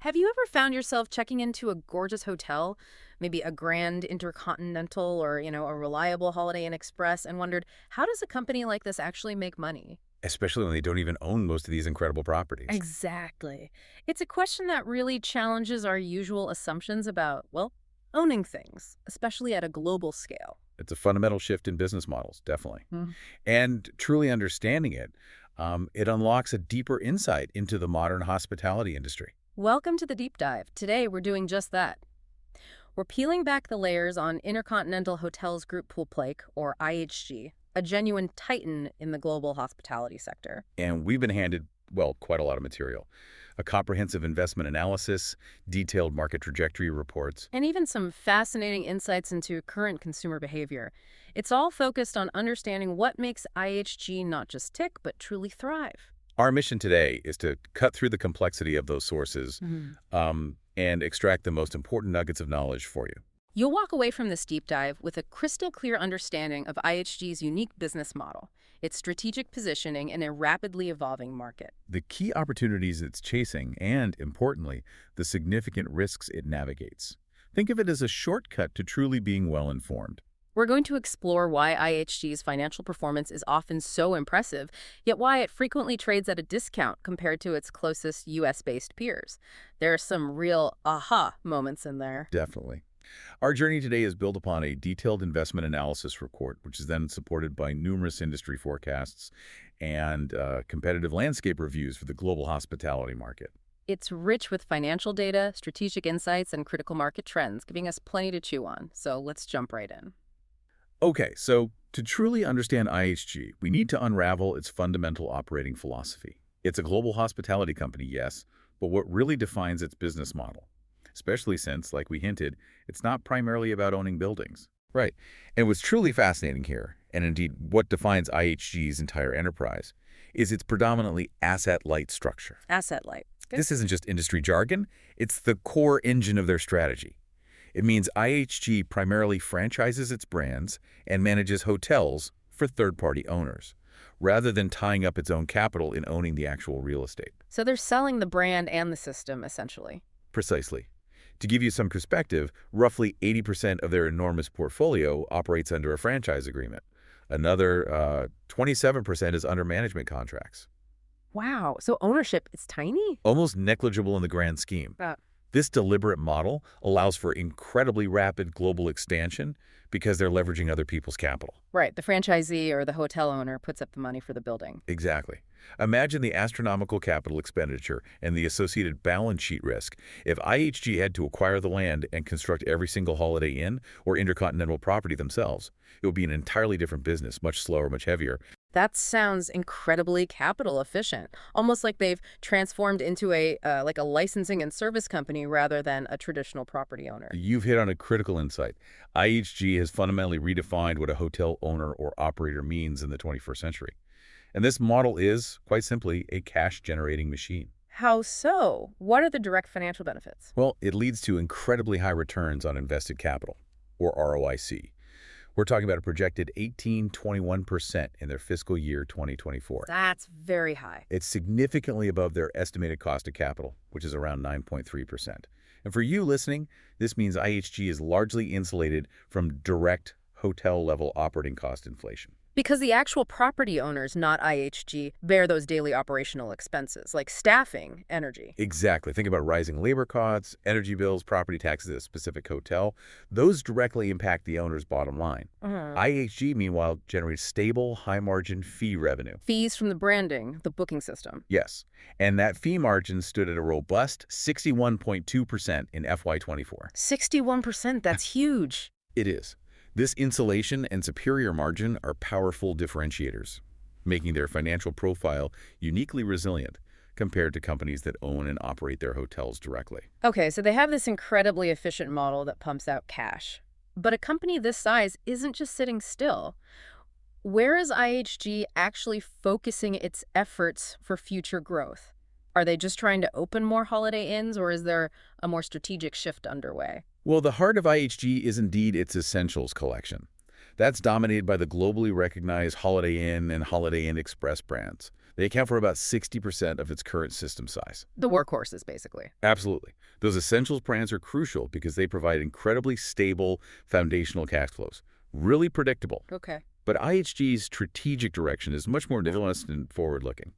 Have you ever found yourself checking into a gorgeous hotel, maybe a grand Intercontinental or, a reliable Holiday Inn Express, and wondered, how does a company like this actually make money? Especially when they don't even own most of these incredible properties. Exactly. It's a question that really challenges our usual assumptions about, well, owning things, especially at a global scale. It's a fundamental shift in business models, definitely. Mhm. And truly understanding it, it unlocks a deeper insight into the modern hospitality industry. Welcome to the deep dive. Today, we're doing just that. We're peeling back the layers on Intercontinental Hotels Group Poolplake, or IHG, a genuine titan in the global hospitality sector. And we've been handed, well, quite a lot of material. A comprehensive investment analysis, detailed market trajectory reports. And even some fascinating insights into current consumer behavior. It's all focused on understanding what makes IHG not just tick, but truly thrive. Our mission today is to cut through the complexity of those sources Mhm. and extract the most important nuggets of knowledge for you. You'll walk away from this deep dive with a crystal clear understanding of IHG's unique business model, its strategic positioning in a rapidly evolving market. The key opportunities it's chasing and, importantly, the significant risks it navigates. Think of it as a shortcut to truly being well-informed. We're going to explore why IHG's financial performance is often so impressive, yet why it frequently trades at a discount compared to its closest US-based peers. There are some real aha moments in there. Definitely. Our journey today is built upon a detailed investment analysis report, which is then supported by numerous industry forecasts and competitive landscape reviews for the global hospitality market. It's rich with financial data, strategic insights, and critical market trends, giving us plenty to chew on. So let's jump right in. Okay, so to truly understand IHG, we need to unravel its fundamental operating philosophy. It's a global hospitality company, yes, but what really defines its business model? Especially since, like we hinted, it's not primarily about owning buildings. Right. And what's truly fascinating here, and indeed what defines IHG's entire enterprise, is its predominantly asset-light structure. Asset light. Good. This isn't just industry jargon, it's the core engine of their strategy. It means IHG primarily franchises its brands and manages hotels for third-party owners, rather than tying up its own capital in owning the actual real estate. So they're selling the brand and the system, essentially. Precisely. To give you some perspective, roughly 80% of their enormous portfolio operates under a franchise agreement. Another 27% is under management contracts. Wow. So ownership is tiny? Almost negligible in the grand scheme. This deliberate model allows for incredibly rapid global expansion because they're leveraging other people's capital. Right. The franchisee or the hotel owner puts up the money for the building. Exactly. Imagine the astronomical capital expenditure and the associated balance sheet risk if IHG had to acquire the land and construct every single Holiday Inn or Intercontinental property themselves. It would be an entirely different business, much slower, much heavier. That sounds incredibly capital efficient, almost like they've transformed into a licensing and service company rather than a traditional property owner. You've hit on a critical insight. IHG has fundamentally redefined what a hotel owner or operator means in the 21st century. And this model is, quite simply, a cash-generating machine. How so? What are the direct financial benefits? Well, it leads to incredibly high returns on invested capital, or ROIC. We're talking about a projected 18-21% in their fiscal year 2024. That's very high. It's significantly above their estimated cost of capital, which is around 9.3%. And for you listening, this means IHG is largely insulated from direct hotel-level operating cost inflation. Because the actual property owners, not IHG, bear those daily operational expenses, like staffing, energy. Exactly. Think about rising labor costs, energy bills, property taxes at a specific hotel. Those directly impact the owner's bottom line. IHG, meanwhile, generates stable, high-margin fee revenue. Fees from the branding, the booking system. Yes, and that fee margin stood at a robust 61.2% in FY24. 61%, that's huge. It is. This insulation and superior margin are powerful differentiators, making their financial profile uniquely resilient compared to companies that own and operate their hotels directly. Okay, so they have this incredibly efficient model that pumps out cash. But a company this size isn't just sitting still. Where is IHG actually focusing its efforts for future growth? Are they just trying to open more Holiday Inns, or is there a more strategic shift underway? Well, the heart of IHG is indeed its Essentials collection. That's dominated by the globally recognized Holiday Inn and Holiday Inn Express brands. They account for about 60% of its current system size. The workhorses, basically. Absolutely. Those essentials brands are crucial because they provide incredibly stable foundational cash flows, really predictable. Okay. But IHG's strategic direction is much more nuanced and forward-looking.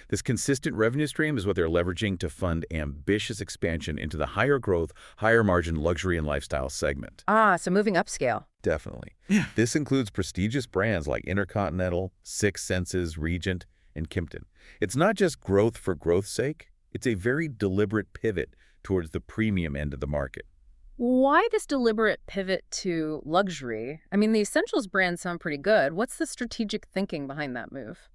This consistent revenue stream is what they're leveraging to fund ambitious expansion into the higher growth, higher margin luxury and lifestyle segment. Ah, so moving upscale. Definitely. Yeah. This includes prestigious brands like Intercontinental, Six Senses, Regent, and Kimpton. It's not just growth for growth's sake. It's a very deliberate pivot towards the premium end of the market. Why this deliberate pivot to luxury? I mean, the essentials brands sound pretty good. What's the strategic thinking behind that move?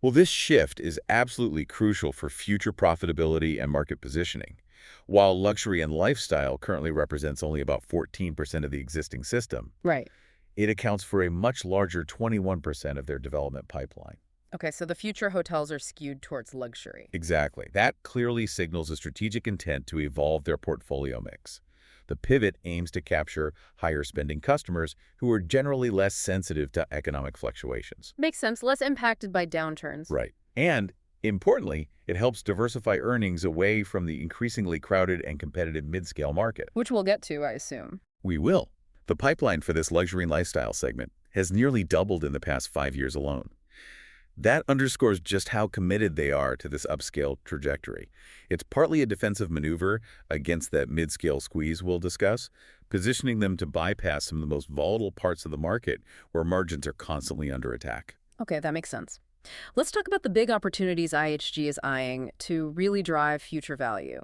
Well, this shift is absolutely crucial for future profitability and market positioning. While luxury and lifestyle currently represents only about 14% of the existing system, Right. it accounts for a much larger 21% of their development pipeline. Okay, so the future hotels are skewed towards luxury. Exactly. That clearly signals a strategic intent to evolve their portfolio mix. The pivot aims to capture higher-spending customers who are generally less sensitive to economic fluctuations. Makes sense. Less impacted by downturns. Right. And, importantly, it helps diversify earnings away from the increasingly crowded and competitive mid-scale market. Which we'll get to, I assume. We will. The pipeline for this luxury and lifestyle segment has nearly doubled in the past 5 years alone. That underscores just how committed they are to this upscale trajectory. It's partly a defensive maneuver against that mid-scale squeeze we'll discuss, positioning them to bypass some of the most volatile parts of the market where margins are constantly under attack. Okay, that makes sense. Let's talk about the big opportunities IHG is eyeing to really drive future value.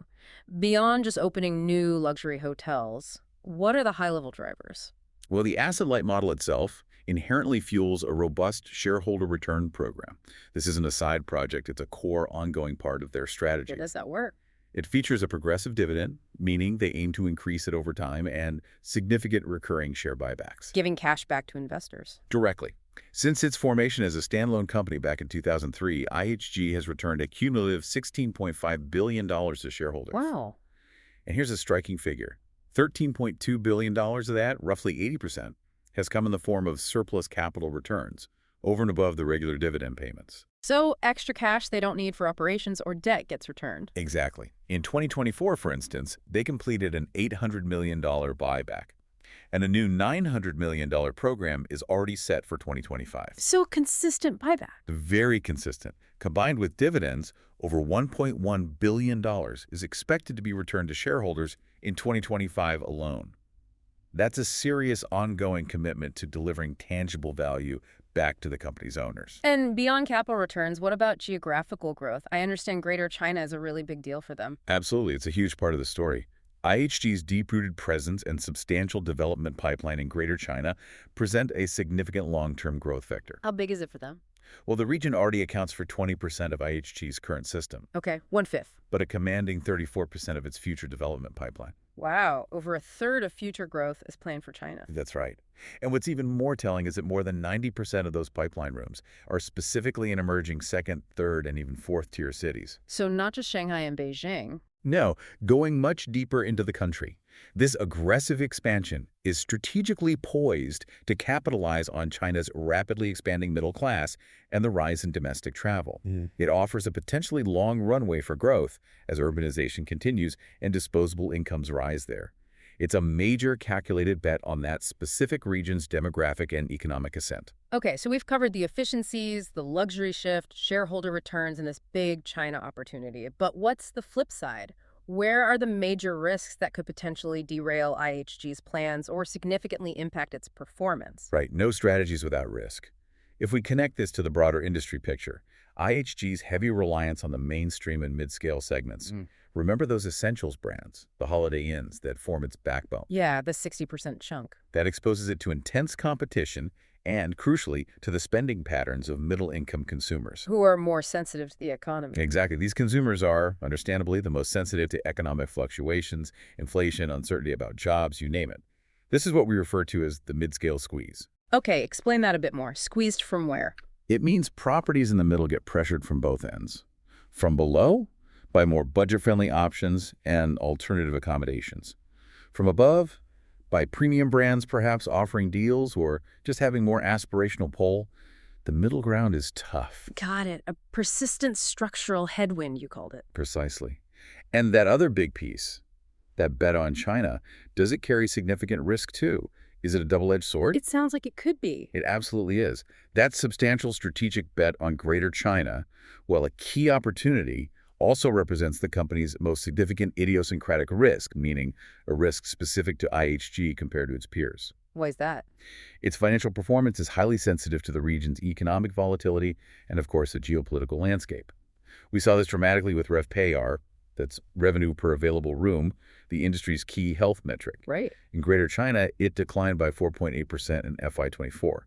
Beyond just opening new luxury hotels, what are the high-level drivers? Well, the asset-light model itself inherently fuels a robust shareholder return program. This isn't a side project. It's a core ongoing part of their strategy. How does that work? It features a progressive dividend, meaning they aim to increase it over time, and significant recurring share buybacks. Giving cash back to investors. Directly. Since its formation as a standalone company back in 2003, IHG has returned a cumulative $16.5 billion to shareholders. Wow. And here's a striking figure. $13.2 billion of that, roughly 80%, has come in the form of surplus capital returns, over and above the regular dividend payments. So extra cash they don't need for operations or debt gets returned. Exactly. In 2024, for instance, they completed an $800 million buyback, and a new $900 million program is already set for 2025. So consistent buyback. Very consistent. Combined with dividends, over $1.1 billion is expected to be returned to shareholders in 2025 alone. That's a serious ongoing commitment to delivering tangible value back to the company's owners. And beyond capital returns, what about geographical growth? I understand Greater China is a really big deal for them. Absolutely. It's a huge part of the story. IHG's deep-rooted presence and substantial development pipeline in Greater China present a significant long-term growth vector. How big is it for them? Well, the region already accounts for 20% of IHG's current system. Okay, 1/5. But a commanding 34% of its future development pipeline. Wow, over a third of future growth is planned for China. That's right. And what's even more telling is that more than 90% of those pipeline rooms are specifically in emerging second, third, and even fourth-tier cities. So not just Shanghai and Beijing. No, going much deeper into the country. This aggressive expansion is strategically poised to capitalize on China's rapidly expanding middle class and the rise in domestic travel. It offers a potentially long runway for growth as urbanization continues and disposable incomes rise there. It's a major calculated bet on that specific region's demographic and economic ascent. Okay, so we've covered the efficiencies, the luxury shift, shareholder returns, and this big China opportunity. But what's the flip side? Where are the major risks that could potentially derail IHG's plans or significantly impact its performance? Right, no strategies without risk. If we connect this to the broader industry picture, IHG's heavy reliance on the mainstream and mid-scale segments. Remember those essentials brands, the Holiday Inns, that form its backbone? Yeah, the 60% chunk. That exposes it to intense competition and, crucially, to the spending patterns of middle-income consumers. Who are more sensitive to the economy. Exactly. These consumers are, understandably, the most sensitive to economic fluctuations, inflation, uncertainty about jobs, you name it. This is what we refer to as the mid-scale squeeze. Okay, explain that a bit more. Squeezed from where? It means properties in the middle get pressured from both ends. From below, by more budget-friendly options and alternative accommodations. From above, by premium brands perhaps offering deals or just having more aspirational pull. The middle ground is tough. Got it. A persistent structural headwind, you called it. Precisely. And that other big piece, that bet on China, does it carry significant risk too? Is it a double-edged sword? It sounds like it could be. It absolutely is. That substantial strategic bet on Greater China, while a key opportunity, also represents the company's most significant idiosyncratic risk, meaning a risk specific to IHG compared to its peers. Why is that? Its financial performance is highly sensitive to the region's economic volatility and, of course, the geopolitical landscape. We saw this dramatically with RevPAR, that's revenue per available room, the industry's key health metric. Right. In Greater China, it declined by 4.8% in FY24.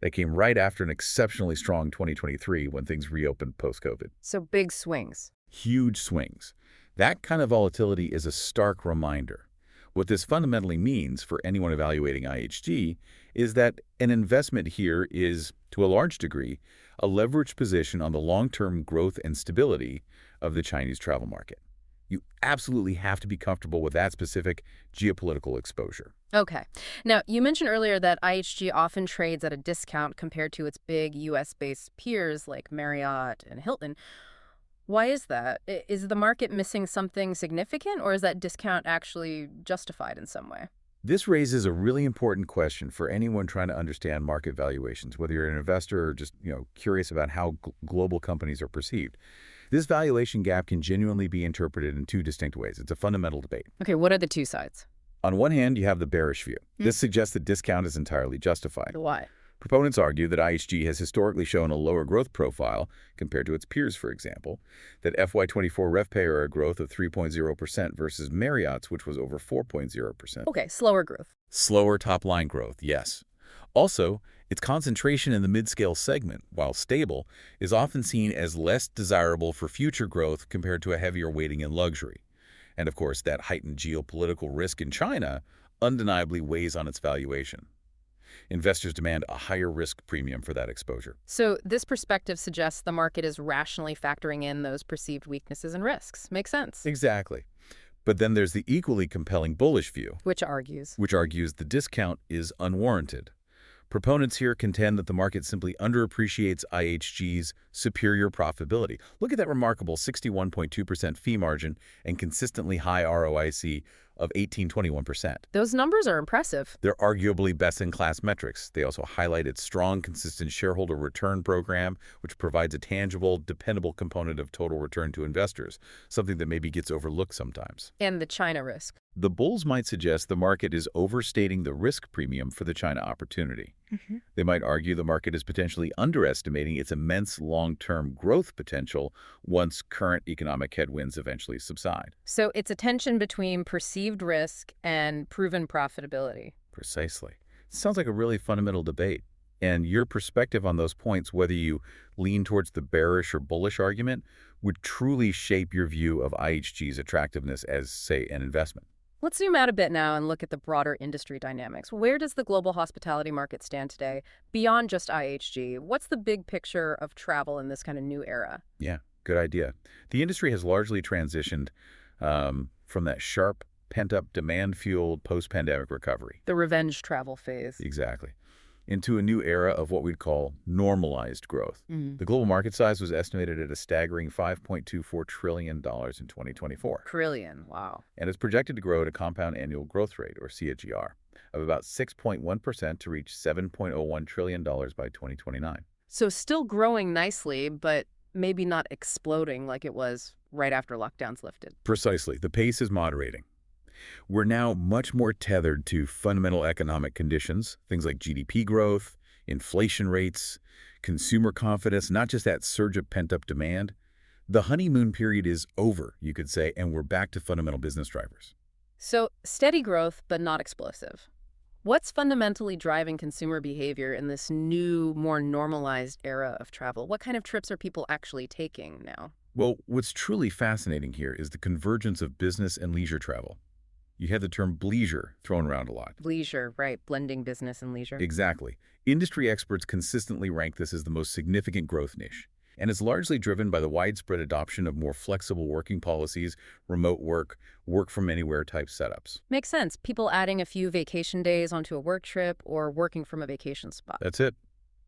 That came right after an exceptionally strong 2023 when things reopened post-COVID. So big swings. Huge swings. That kind of volatility is a stark reminder. What this fundamentally means for anyone evaluating IHG is that an investment here is, to a large degree, a leveraged position on the long-term growth and stability of the Chinese travel market. You absolutely have to be comfortable with that specific geopolitical exposure. Okay. Now, you mentioned earlier that IHG often trades at a discount compared to its big U.S.-based peers like Marriott and Hilton. Why is that? Is the market missing something significant, or is that discount actually justified in some way? This raises a really important question for anyone trying to understand market valuations, whether you're an investor or just, curious about how global companies are perceived. This valuation gap can genuinely be interpreted in two distinct ways. It's a fundamental debate. Okay, what are the two sides? On one hand, you have the bearish view. This suggests that discount is entirely justified. Why? Proponents argue that IHG has historically shown a lower growth profile compared to its peers, for example, that FY24 RevPAR growth of 3.0% versus Marriott's, which was over 4.0%. Okay, slower growth. Slower top-line growth, yes. Also, its concentration in the mid-scale segment, while stable, is often seen as less desirable for future growth compared to a heavier weighting in luxury. And of course, that heightened geopolitical risk in China undeniably weighs on its valuation. Investors demand a higher risk premium for that exposure. So this perspective suggests the market is rationally factoring in those perceived weaknesses and risks. Makes sense. Exactly. But then there's the equally compelling bullish view, Which argues? which argues the discount is unwarranted. Proponents here contend that the market simply underappreciates IHG's superior profitability. Look at that remarkable 61.2% fee margin and consistently high ROIC of 18-21%. Those numbers are impressive. They're arguably best-in-class metrics. They also highlight its strong, consistent shareholder return program, which provides a tangible, dependable component of total return to investors, something that maybe gets overlooked sometimes. And the China risk. The bulls might suggest the market is overstating the risk premium for the China opportunity. They might argue the market is potentially underestimating its immense long-term growth potential once current economic headwinds eventually subside. So it's a tension between perceived risk and proven profitability. Precisely. It sounds like a really fundamental debate. And your perspective on those points, whether you lean towards the bearish or bullish argument, would truly shape your view of IHG's attractiveness as, say, an investment. Let's zoom out a bit now and look at the broader industry dynamics. Where does the global hospitality market stand today, beyond just IHG? What's the big picture of travel in this kind of new era? Yeah, good idea. The industry has largely transitioned from that sharp, pent-up, demand-fueled post-pandemic recovery. The revenge travel phase. Exactly. Into a new era of what we'd call normalized growth. The global market size was estimated at a staggering $5.24 trillion in 2024. Trillion, wow. And it's projected to grow at a compound annual growth rate, or CAGR, of about 6.1% to reach $7.01 trillion by 2029. So still growing nicely, but maybe not exploding like it was right after lockdowns lifted. Precisely. The pace is moderating. We're now much more tethered to fundamental economic conditions, things like GDP growth, inflation rates, consumer confidence, not just that surge of pent-up demand. The honeymoon period is over, you could say, and we're back to fundamental business drivers. So steady growth, but not explosive. What's fundamentally driving consumer behavior in this new, more normalized era of travel? What kind of trips are people actually taking now? Well, what's truly fascinating here is the convergence of business and leisure travel. You had the term bleisure thrown around a lot. Leisure, right, blending business and leisure. Exactly. Industry experts consistently rank this as the most significant growth niche, and it's largely driven by the widespread adoption of more flexible working policies, remote work, work-from-anywhere type setups. Makes sense. People adding a few vacation days onto a work trip or working from a vacation spot. That's it.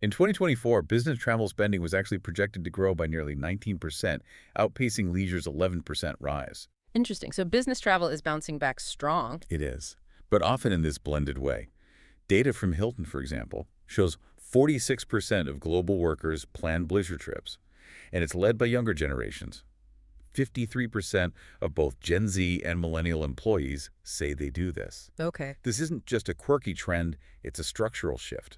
In 2024, business travel spending was actually projected to grow by nearly 19%, outpacing leisure's 11% rise. Interesting. So business travel is bouncing back strong. It is, but often in this blended way. Data from Hilton, for example, shows 46% of global workers plan leisure trips, and it's led by younger generations. 53% of both Gen Z and millennial employees say they do this. Okay. This isn't just a quirky trend, it's a structural shift.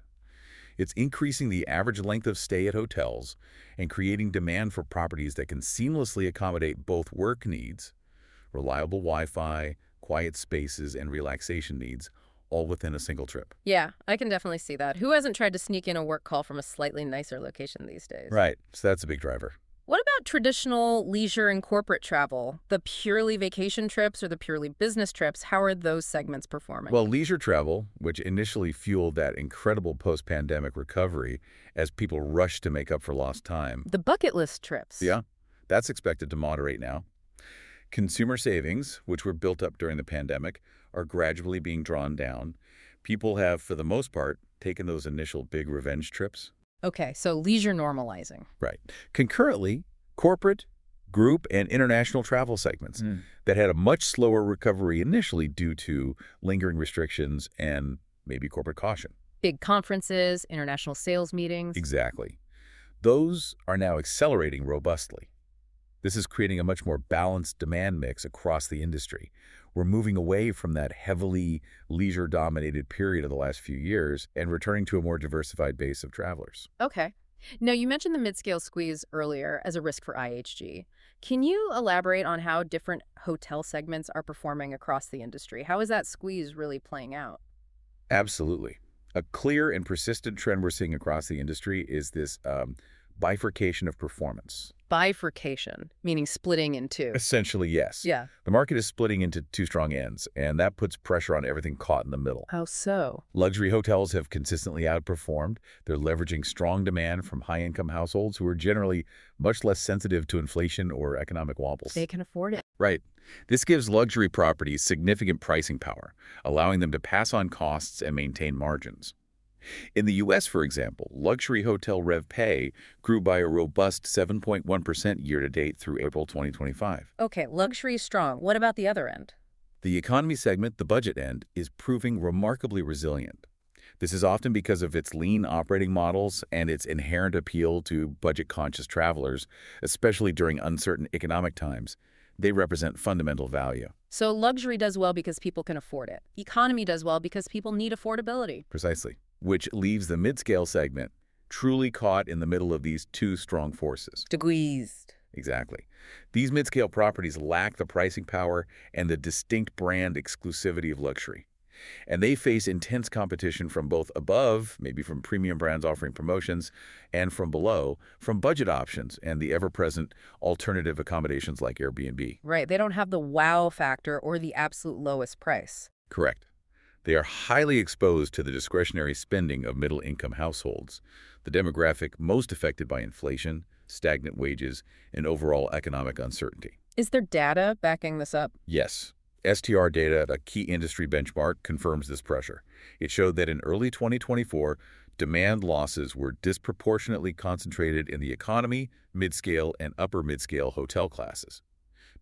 It's increasing the average length of stay at hotels and creating demand for properties that can seamlessly accommodate both work needs, reliable Wi-Fi, quiet spaces, and relaxation needs, all within a single trip. Yeah, I can definitely see that. Who hasn't tried to sneak in a work call from a slightly nicer location these days? Right, so that's a big driver. What about traditional leisure and corporate travel? The purely vacation trips or the purely business trips? How are those segments performing? Well, leisure travel, which initially fueled that incredible post-pandemic recovery as people rushed to make up for lost time. The bucket list trips. Yeah, that's expected to moderate now. Consumer savings, which were built up during the pandemic, are gradually being drawn down. People have, for the most part, taken those initial big revenge trips. Okay, so leisure normalizing. Right. Concurrently, corporate, group, and international travel segments that had a much slower recovery initially due to lingering restrictions and maybe corporate caution. Big conferences, international sales meetings. Exactly. Those are now accelerating robustly. This is creating a much more balanced demand mix across the industry. We're moving away from that heavily leisure-dominated period of the last few years and returning to a more diversified base of travelers. Okay. Now, you mentioned the mid-scale squeeze earlier as a risk for IHG. Can you elaborate on how different hotel segments are performing across the industry? How is that squeeze really playing out? Absolutely. A clear and persistent trend we're seeing across the industry is this bifurcation of performance. Bifurcation, meaning splitting in two. Essentially, yes. Yeah. The market is splitting into two strong ends, and that puts pressure on everything caught in the middle. How so? Luxury hotels have consistently outperformed. They're leveraging strong demand from high-income households who are generally much less sensitive to inflation or economic wobbles. They can afford it. Right. This gives luxury properties significant pricing power, allowing them to pass on costs and maintain margins. In the U.S., for example, luxury hotel RevPAY grew by a robust 7.1% year-to-date through April 2025. Okay, luxury is strong. What about the other end? The economy segment, the budget end, is proving remarkably resilient. This is often because of its lean operating models and its inherent appeal to budget-conscious travelers, especially during uncertain economic times. They represent fundamental value. So luxury does well because people can afford it. Economy does well because people need affordability. Precisely. Which leaves the mid-scale segment truly caught in the middle of these two strong forces. Squeezed. Exactly. These mid-scale properties lack the pricing power and the distinct brand exclusivity of luxury. And they face intense competition from both above, maybe from premium brands offering promotions, and from below, from budget options and the ever-present alternative accommodations like Airbnb. Right, they don't have the wow factor or the absolute lowest price. Correct. They are highly exposed to the discretionary spending of middle-income households, the demographic most affected by inflation, stagnant wages, and overall economic uncertainty. Is there data backing this up? Yes. STR data, a key industry benchmark, confirms this pressure. It showed that in early 2024, demand losses were disproportionately concentrated in the economy, mid-scale, and upper mid-scale hotel classes.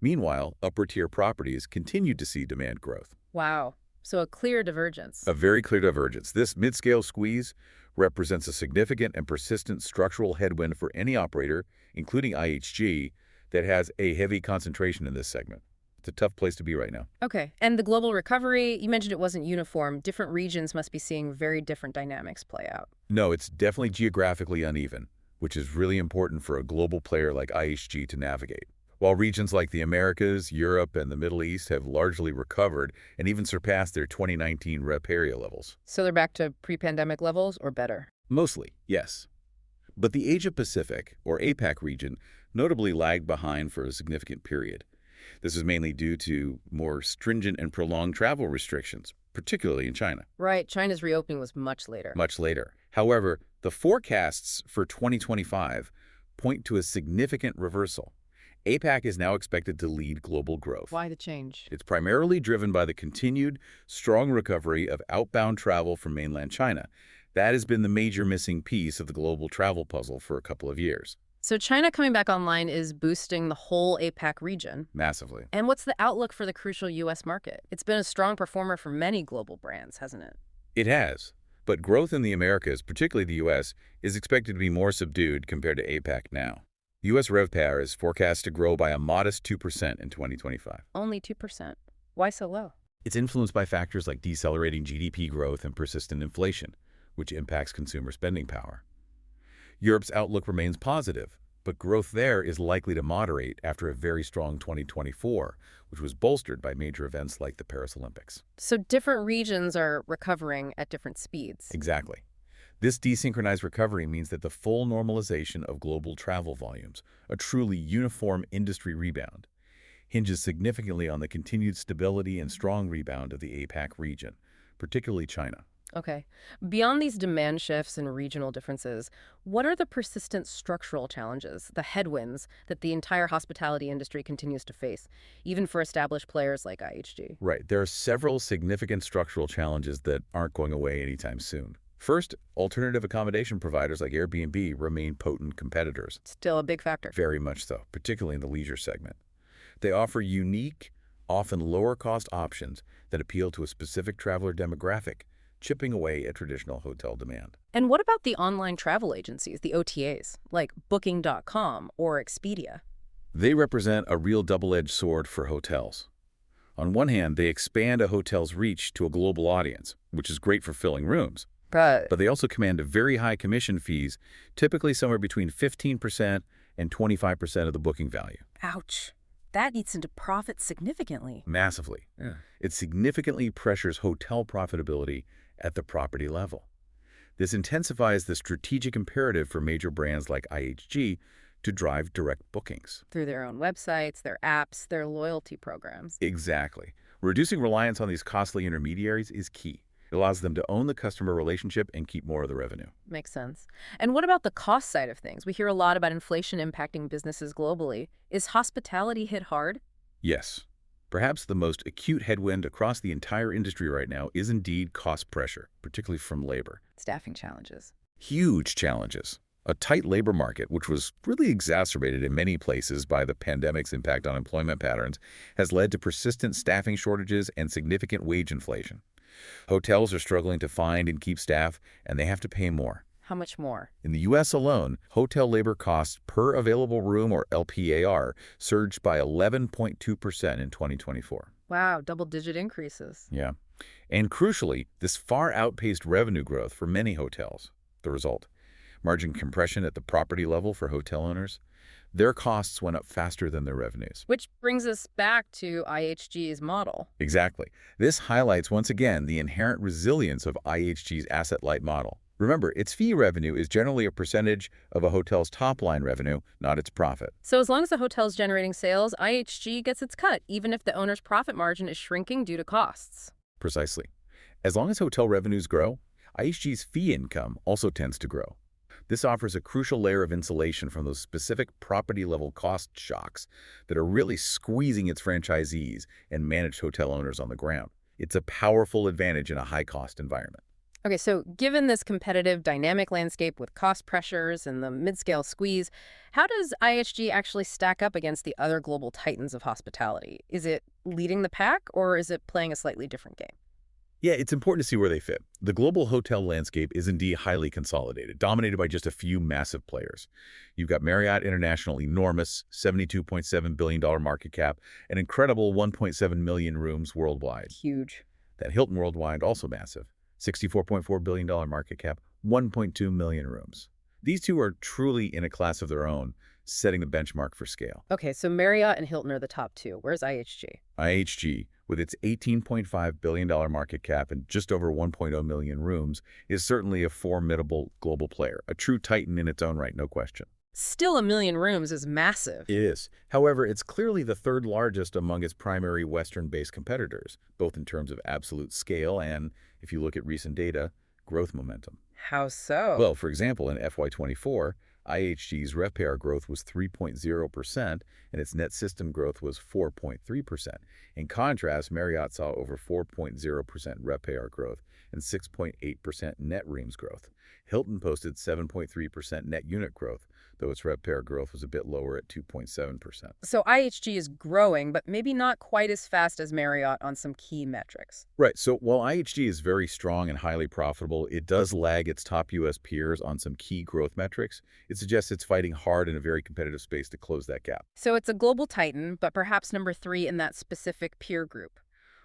Meanwhile, upper-tier properties continued to see demand growth. Wow. So a clear divergence. A very clear divergence. This mid-scale squeeze represents a significant and persistent structural headwind for any operator, including IHG, that has a heavy concentration in this segment. It's a tough place to be right now. Okay. And the global recovery, you mentioned it wasn't uniform. Different regions must be seeing very different dynamics play out. No, it's definitely geographically uneven, which is really important for a global player like IHG to navigate. While regions like the Americas, Europe, and the Middle East have largely recovered and even surpassed their 2019 RevPAY levels. So they're back to pre-pandemic levels or better? Mostly, yes. But the Asia-Pacific, or APAC region, notably lagged behind for a significant period. This is mainly due to more stringent and prolonged travel restrictions, particularly in China. Right. China's reopening was much later. Much later. However, the forecasts for 2025 point to a significant reversal. APAC is now expected to lead global growth. Why the change? It's primarily driven by the continued strong recovery of outbound travel from mainland China. That has been the major missing piece of the global travel puzzle for a couple of years. So China coming back online is boosting the whole APAC region. Massively. And what's the outlook for the crucial U.S. market? It's been a strong performer for many global brands, hasn't it? It has. But growth in the Americas, particularly the U.S., is expected to be more subdued compared to APAC now. U.S. RevPAR is forecast to grow by a modest 2% in 2025. Only 2%. Why so low? It's influenced by factors like decelerating GDP growth and persistent inflation, which impacts consumer spending power. Europe's outlook remains positive, but growth there is likely to moderate after a very strong 2024, which was bolstered by major events like the Paris Olympics. So different regions are recovering at different speeds. Exactly. This desynchronized recovery means that the full normalization of global travel volumes, a truly uniform industry rebound, hinges significantly on the continued stability and strong rebound of the APAC region, particularly China. Okay. Beyond these demand shifts and regional differences, what are the persistent structural challenges, the headwinds that the entire hospitality industry continues to face, even for established players like IHG? Right. There are several significant structural challenges that aren't going away anytime soon. First, alternative accommodation providers like Airbnb remain potent competitors. Still a big factor. Very much so, particularly in the leisure segment. They offer unique, often lower-cost options that appeal to a specific traveler demographic, chipping away at traditional hotel demand. And what about the online travel agencies, the OTAs, like Booking.com or Expedia? They represent a real double-edged sword for hotels. On one hand, they expand a hotel's reach to a global audience, which is great for filling rooms. But But they also command very high commission fees, typically somewhere between 15% and 25% of the booking value. ouch. That eats into profit significantly. Massively. Yeah. It significantly pressures hotel profitability at the property level. This intensifies the strategic imperative for major brands like IHG to drive direct bookings. Through their own websites, their apps, their loyalty programs. Exactly. Reducing reliance on these costly intermediaries is key. It allows them to own the customer relationship and keep more of the revenue. Makes sense. And what about the cost side of things? We hear a lot about inflation impacting businesses globally. Is hospitality hit hard? Yes. Perhaps the most acute headwind across the entire industry right now is indeed cost pressure, particularly from labor. Staffing challenges. Huge challenges. A tight labor market, which was really exacerbated in many places by the pandemic's impact on employment patterns, has led to persistent staffing shortages and significant wage inflation. Hotels are struggling to find and keep staff, and they have to pay more. How much more? In the U.S. alone, hotel labor costs per available room, or LPAR, surged by 11.2% in 2024. Wow, double-digit increases. Yeah. And crucially, this far outpaced revenue growth for many hotels. The result, margin compression at the property level for hotel owners. Their costs went up faster than their revenues. Which brings us back to IHG's model. Exactly. This highlights once again the inherent resilience of IHG's asset-light model. Remember, its fee revenue is generally a percentage of a hotel's top-line revenue, not its profit. So as long as the hotel's generating sales, IHG gets its cut, even if the owner's profit margin is shrinking due to costs. Precisely. As long as hotel revenues grow, IHG's fee income also tends to grow. This offers a crucial layer of insulation from those specific property-level cost shocks that are really squeezing its franchisees and managed hotel owners on the ground. It's a powerful advantage in a high-cost environment. Okay, so given this competitive, dynamic landscape with cost pressures and the mid-scale squeeze, how does IHG actually stack up against the other global titans of hospitality? Is it leading the pack, or is it playing a slightly different game? Yeah, it's important to see where they fit. The global hotel landscape is indeed highly consolidated, dominated by just a few massive players. You've got Marriott International, enormous, $72.7 billion market cap, an incredible 1.7 million rooms worldwide. Huge. That Hilton Worldwide, also massive, $64.4 billion market cap, 1.2 million rooms. These two are truly in a class of their own, setting the benchmark for scale. Okay, so Marriott and Hilton are the top two. Where's IHG? IHG, with its $18.5 billion market cap and just over 1.0 million rooms, is certainly a formidable global player, a true titan in its own right, no question. Still, 1 million rooms is massive. It is. However, it's clearly the third largest among its primary Western-based competitors, both in terms of absolute scale and, if you look at recent data, growth momentum. How so? Well, for example, in FY24, IHG's RevPAR growth was 3.0%, and its net system growth was 4.3%. In contrast, Marriott saw over 4.0% RevPAR growth and 6.8% net rooms growth. Hilton posted 7.3% net unit growth, though its RevPAR growth was a bit lower at 2.7%. So IHG is growing, but maybe not quite as fast as Marriott on some key metrics. Right, so while IHG is very strong and highly profitable, it does lag its top U.S. peers on some key growth metrics. It suggests it's fighting hard in a very competitive space to close that gap. So it's a global titan, but perhaps number 3 in that specific peer group.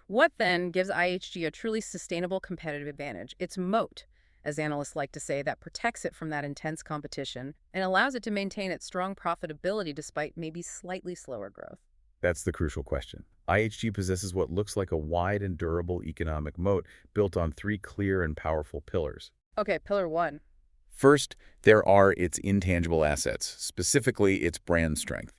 What then gives IHG a truly sustainable competitive advantage? Its moat, as analysts like to say, that protects it from that intense competition and allows it to maintain its strong profitability despite maybe slightly slower growth. That's the crucial question. IHG possesses what looks like a wide and durable economic moat built on 3 clear and powerful pillars. Okay, pillar 1. First, there are its intangible assets, specifically its brand strength.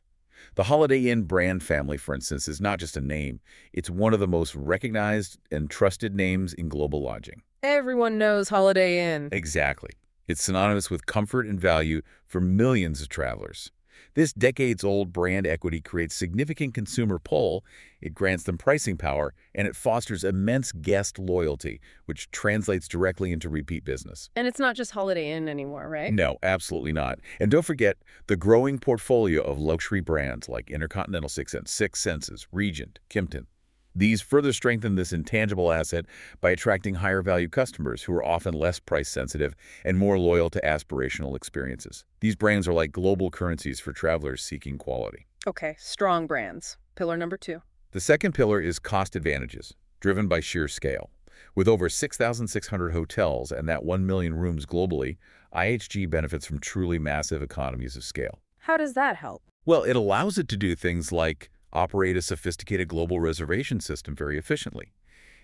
The Holiday Inn brand family, for instance, is not just a name. It's one of the most recognized and trusted names in global lodging. Everyone knows Holiday Inn. Exactly. It's synonymous with comfort and value for millions of travelers. This decades-old brand equity creates significant consumer pull, it grants them pricing power, and it fosters immense guest loyalty, which translates directly into repeat business. And it's not just Holiday Inn anymore, right? No, absolutely not. And don't forget the growing portfolio of luxury brands like Intercontinental Six Senses, Regent, Kimpton. These further strengthen this intangible asset by attracting higher-value customers who are often less price-sensitive and more loyal to aspirational experiences. These brands are like global currencies for travelers seeking quality. Okay, strong brands. Pillar number 2. The second pillar is cost advantages, driven by sheer scale. With over 6,600 hotels and that 1 million rooms globally, IHG benefits from truly massive economies of scale. How does that help? Well, it allows it to do things like operate a sophisticated global reservation system very efficiently.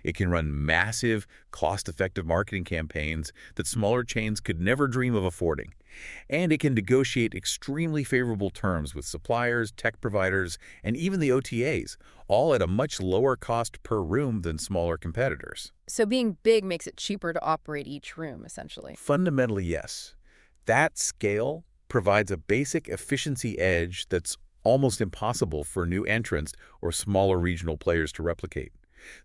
It can run massive, cost-effective marketing campaigns that smaller chains could never dream of affording. And it can negotiate extremely favorable terms with suppliers, tech providers, and even the OTAs, all at a much lower cost per room than smaller competitors. So being big makes it cheaper to operate each room, essentially. Fundamentally, yes. That scale provides a basic efficiency edge that's almost impossible for new entrants or smaller regional players to replicate.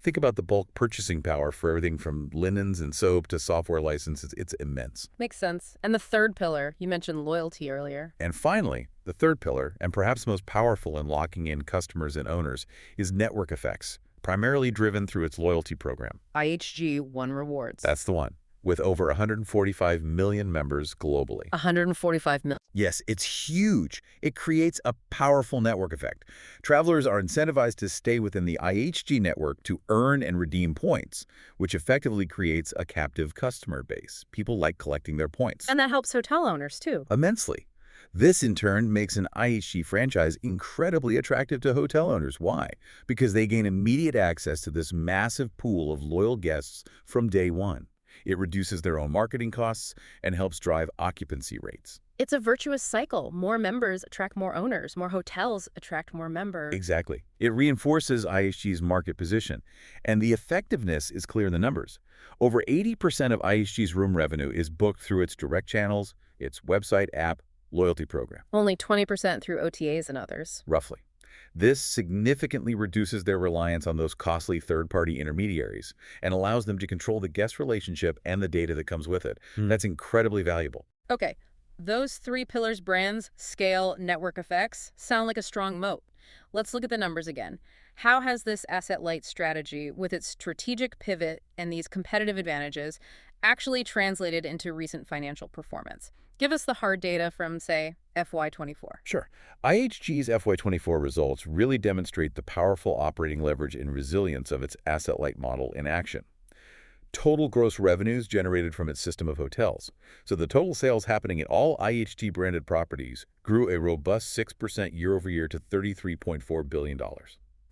Think about the bulk purchasing power for everything from linens and soap to software licenses. It's immense. Makes sense. And the third pillar, you mentioned loyalty earlier. And finally, the third pillar, and perhaps most powerful in locking in customers and owners, is network effects, primarily driven through its loyalty program. IHG One Rewards. That's the one, with over 145 million members globally. 145 million. Yes, it's huge. It creates a powerful network effect. Travelers are incentivized to stay within the IHG network to earn and redeem points, which effectively creates a captive customer base. People like collecting their points. And that helps hotel owners, too. Immensely. This, in turn, makes an IHG franchise incredibly attractive to hotel owners. Why? Because they gain immediate access to this massive pool of loyal guests from day one. It reduces their own marketing costs and helps drive occupancy rates. It's a virtuous cycle. More members attract more owners. More hotels attract more members. Exactly. It reinforces IHG's market position, and the effectiveness is clear in the numbers. Over 80% of IHG's room revenue is booked through its direct channels, its website, app, loyalty program. Only 20% through OTAs and others. Roughly. This significantly reduces their reliance on those costly third-party intermediaries and allows them to control the guest relationship and the data that comes with it. That's incredibly valuable. Okay, those 3 pillars, brands, scale, network effects, sound like a strong moat. Let's look at the numbers again. How has this asset-light strategy, with its strategic pivot and these competitive advantages, actually translated into recent financial performance? Give us the hard data from, say, FY24. Sure. IHG's FY24 results really demonstrate the powerful operating leverage and resilience of its asset-light model in action. Total gross revenues generated from its system of hotels. So the total sales happening at all IHG-branded properties grew a robust 6% year-over-year to $33.4 billion.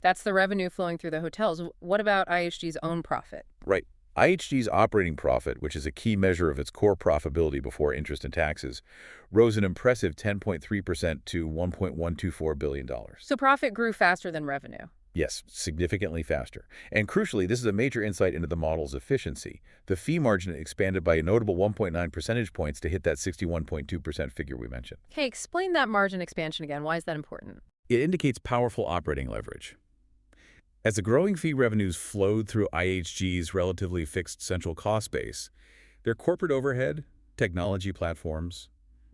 That's the revenue flowing through the hotels. What about IHG's own profit? Right. IHG's operating profit, which is a key measure of its core profitability before interest and taxes, rose an impressive 10.3% to $1.124 billion. So profit grew faster than revenue. Yes, significantly faster. And crucially, this is a major insight into the model's efficiency. The fee margin expanded by a notable 1.9 percentage points to hit that 61.2% figure we mentioned. Okay, explain that margin expansion again. Why is that important? It indicates powerful operating leverage. As the growing fee revenues flowed through IHG's relatively fixed central cost base, their corporate overhead, technology platforms,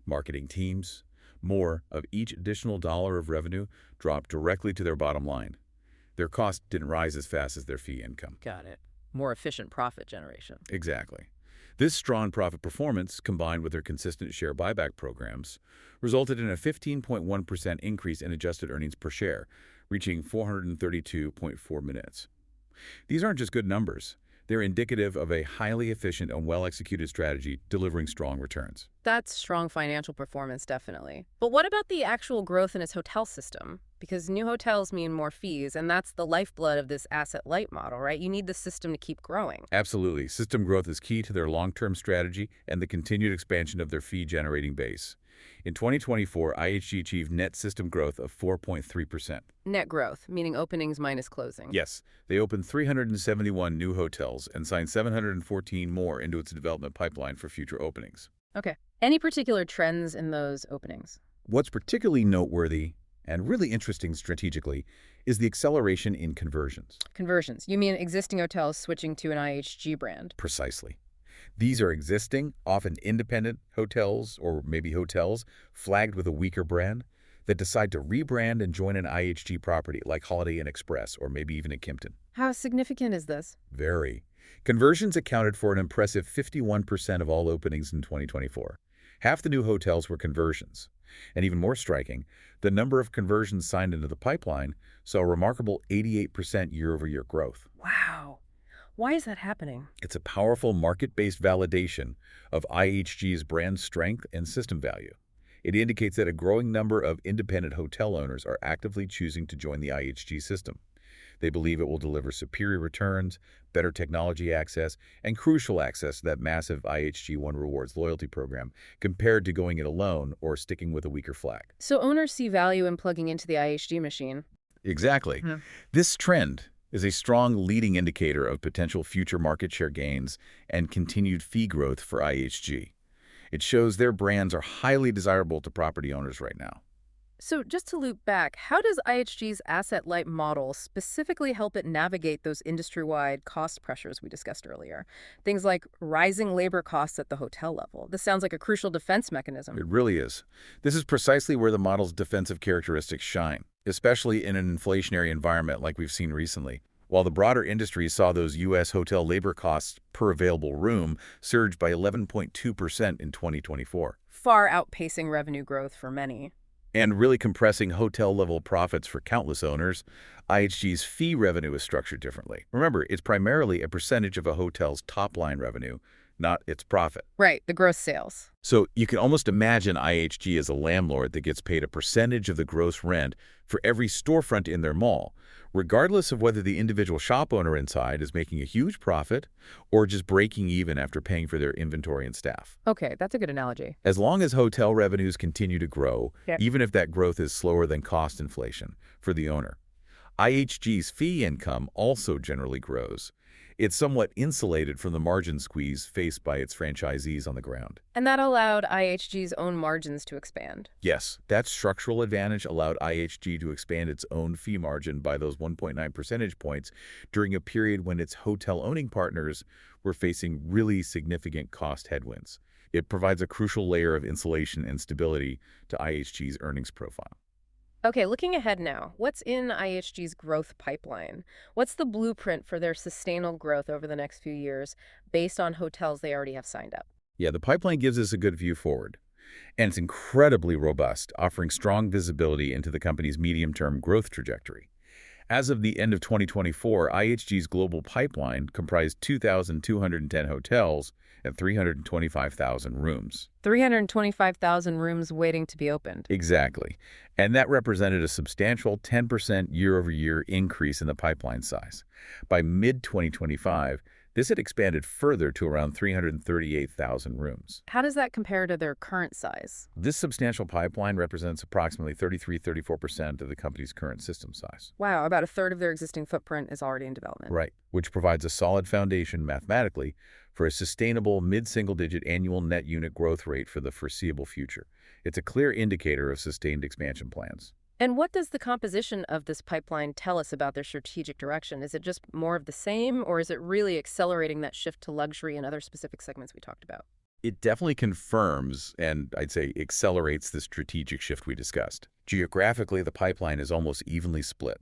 marketing teams, more of each additional dollar of revenue dropped directly to their bottom line. Their costs didn't rise as fast as their fee income. Got it. More efficient profit generation. Exactly. This strong profit performance, combined with their consistent share buyback programs, resulted in a 15.1% increase in adjusted earnings per share, reaching 432.4 minutes. These aren't just good numbers. They're indicative of a highly efficient and well-executed strategy delivering strong returns. That's strong financial performance, definitely. But what about the actual growth in its hotel system? Because new hotels mean more fees, and that's the lifeblood of this asset-light model, right? You need the system to keep growing. Absolutely. System growth is key to their long-term strategy and the continued expansion of their fee-generating base. In 2024, IHG achieved net system growth of 4.3%. Net growth, meaning openings minus closing. Yes, they opened 371 new hotels and signed 714 more into its development pipeline for future openings. Okay. Any particular trends in those openings? What's particularly noteworthy and really interesting strategically is the acceleration in conversions. Conversions. You mean existing hotels switching to an IHG brand? Precisely. These are existing, often independent hotels or maybe hotels flagged with a weaker brand that decide to rebrand and join an IHG property like Holiday Inn Express or maybe even a Kimpton. How significant is this? Very. Conversions accounted for an impressive 51% of all openings in 2024. Half the new hotels were conversions. And even more striking, the number of conversions signed into the pipeline saw a remarkable 88% year-over-year growth. Wow. Why is that happening? It's a powerful market-based validation of IHG's brand strength and system value. It indicates that a growing number of independent hotel owners are actively choosing to join the IHG system. They believe it will deliver superior returns, better technology access, and crucial access to that massive IHG One Rewards loyalty program compared to going it alone or sticking with a weaker flag. So owners see value in plugging into the IHG machine. Exactly. Yeah. This trend is a strong leading indicator of potential future market share gains and continued fee growth for IHG. It shows their brands are highly desirable to property owners right now. So just to loop back, how does IHG's asset-light model specifically help it navigate those industry-wide cost pressures we discussed earlier? Things like rising labor costs at the hotel level. This sounds like a crucial defense mechanism. It really is. This is precisely where the model's defensive characteristics shine, especially in an inflationary environment like we've seen recently. While the broader industry saw those U.S. hotel labor costs per available room surge by 11.2% in 2024. Far outpacing revenue growth for many. And really compressing hotel-level profits for countless owners, IHG's fee revenue is structured differently. Remember, it's primarily a percentage of a hotel's top-line revenue, not its profit. Right, the gross sales. So you can almost imagine IHG as a landlord that gets paid a percentage of the gross rent for every storefront in their mall, regardless of whether the individual shop owner inside is making a huge profit or just breaking even after paying for their inventory and staff. Okay, that's a good analogy. As long as hotel revenues continue to grow, Yeah. even if that growth is slower than cost inflation for the owner, IHG's fee income also generally grows. It's somewhat insulated from the margin squeeze faced by its franchisees on the ground. And that allowed IHG's own margins to expand. Yes, that structural advantage allowed IHG to expand its own fee margin by those 1.9 percentage points during a period when its hotel-owning partners were facing really significant cost headwinds. It provides a crucial layer of insulation and stability to IHG's earnings profile. Okay, looking ahead now, what's in IHG's growth pipeline? What's the blueprint for their sustainable growth over the next few years based on hotels they already have signed up? Yeah, the pipeline gives us a good view forward. And it's incredibly robust, offering strong visibility into the company's medium-term growth trajectory. As of the end of 2024, IHG's global pipeline comprised 2,210 hotels and 325,000 rooms. 325,000 rooms waiting to be opened. Exactly. And that represented a substantial 10% year-over-year increase in the pipeline size. By mid-2025, This had expanded further to around 338,000 rooms. How does that compare to their current size? This substantial pipeline represents approximately 33–34% of the company's current system size. Wow, about a third of their existing footprint is already in development. Right, which provides a solid foundation mathematically for a sustainable mid-single-digit annual net unit growth rate for the foreseeable future. It's a clear indicator of sustained expansion plans. And what does the composition of this pipeline tell us about their strategic direction? Is it just more of the same, or is it really accelerating that shift to luxury and other specific segments we talked about? It definitely confirms and I'd say accelerates the strategic shift we discussed. Geographically, the pipeline is almost evenly split,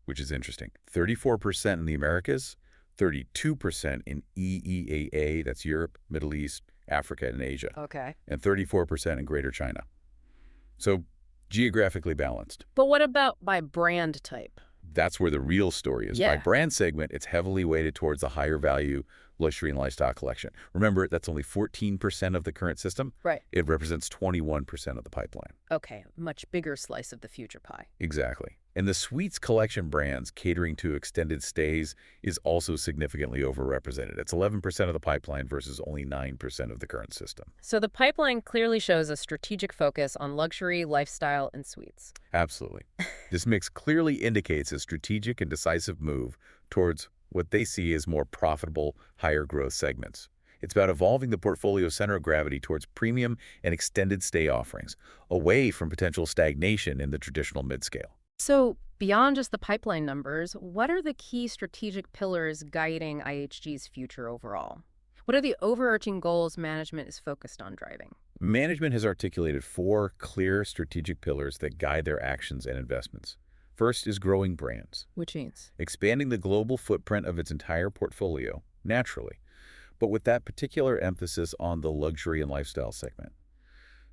which is interesting. 34% in the Americas, 32% in EEAA, that's Europe, Middle East, Africa, and Asia. Okay. And 34% in Greater China. So geographically balanced. But what about by brand type? That's where the real story is. Yeah. By brand segment, it's heavily weighted towards the higher value luxury and lifestyle collection. Remember, that's only 14% of the current system. Right. It represents 21% of the pipeline. Okay, much bigger slice of the future pie. Exactly. And the Suites collection brands catering to extended stays is also significantly overrepresented. It's 11% of the pipeline versus only 9% of the current system. So the pipeline clearly shows a strategic focus on luxury, lifestyle, and suites. Absolutely. This mix clearly indicates a strategic and decisive move towards what they see as more profitable, higher growth segments. It's about evolving the portfolio center of gravity towards premium and extended stay offerings, away from potential stagnation in the traditional mid-scale. So beyond just the pipeline numbers, what are the key strategic pillars guiding IHG's future overall? What are the overarching goals management is focused on driving? Management has articulated 4 clear strategic pillars that guide their actions and investments. First is growing brands, Which means? expanding the global footprint of its entire portfolio, naturally, but with that particular emphasis on the luxury and lifestyle segment.